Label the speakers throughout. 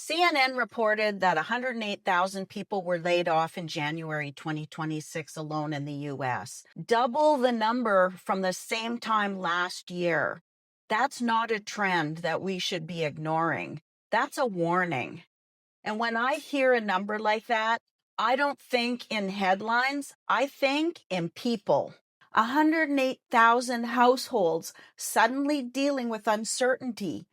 Speaker 1: CNN reported that 108,000 people were laid off in January 2026 alone in the US, double the number from the same time last year. That's not a trend that we should be ignoring. That's a warning. And when I hear a number like that, I don't think in headlines, I think in people. 108,000 households suddenly dealing with uncertainty,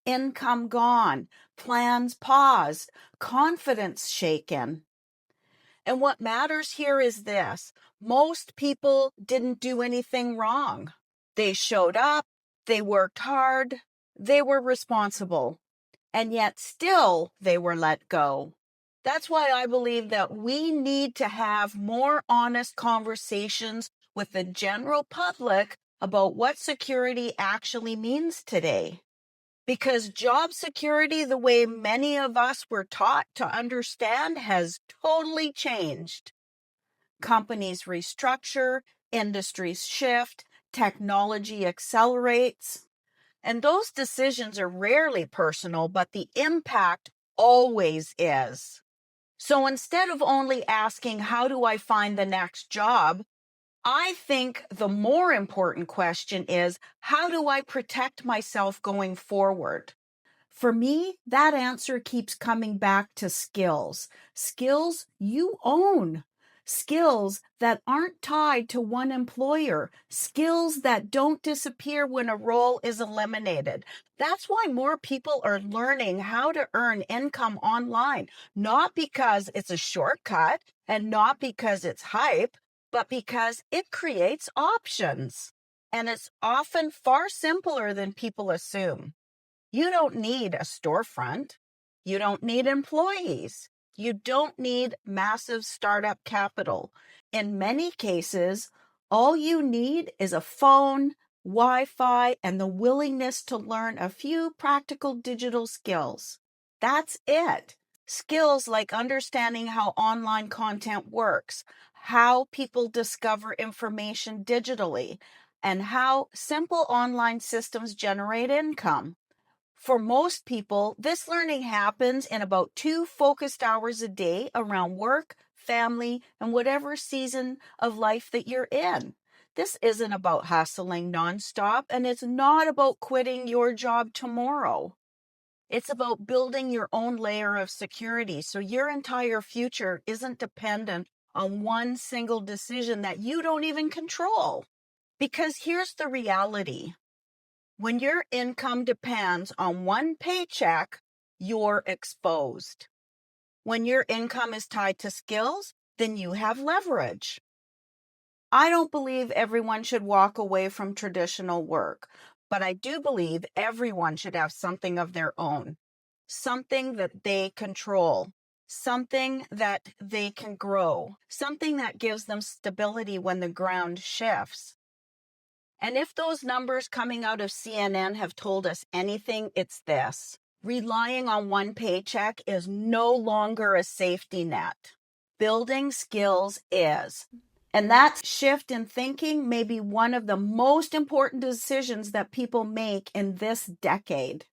Speaker 1: income gone, plans paused, confidence shaken. And what matters here is this: most people didn't do anything wrong. They showed up, they worked hard, they were responsible, and yet still they were let go. That's why I believe that we need to have more honest conversations with the general public about what security actually means today. Because job security, the way many of us were taught to understand, has totally changed. Companies restructure, industries shift, technology accelerates. And those decisions are rarely personal, but the impact always is. So instead of only asking, how do I find the next job? I think the more important question is, how do I protect myself going forward? For me, that answer keeps coming back to skills. Skills you own. Skills that aren't tied to one employer. Skills that don't disappear when a role is eliminated. That's why more people are learning how to earn income online, not because it's a shortcut and not because it's hype, but because it creates options. And it's often far simpler than people assume. You don't need a storefront. You don't need employees. You don't need massive startup capital. In many cases, all you need is a phone, Wi-Fi, and the willingness to learn a few practical digital skills. That's it. Skills like understanding how online content works, how people discover information digitally, and how simple online systems generate income. For most people, this learning happens in about 2 focused hours a day around work, family, and whatever season of life that you're in. This isn't about hustling nonstop, and it's not about quitting your job tomorrow. It's about building your own layer of security so your entire future isn't dependent on one single decision that you don't even control. Because here's the reality. When your income depends on one paycheck, you're exposed. When your income is tied to skills, then you have leverage. I don't believe everyone should walk away from traditional work, but I do believe everyone should have something of their own, something that they control, something that they can grow, something that gives them stability when the ground shifts. And if those numbers coming out of CNN have told us anything, it's this: relying on one paycheck is no longer a safety net. Building skills is. And that shift in thinking may be one of the most important decisions that people make in this decade.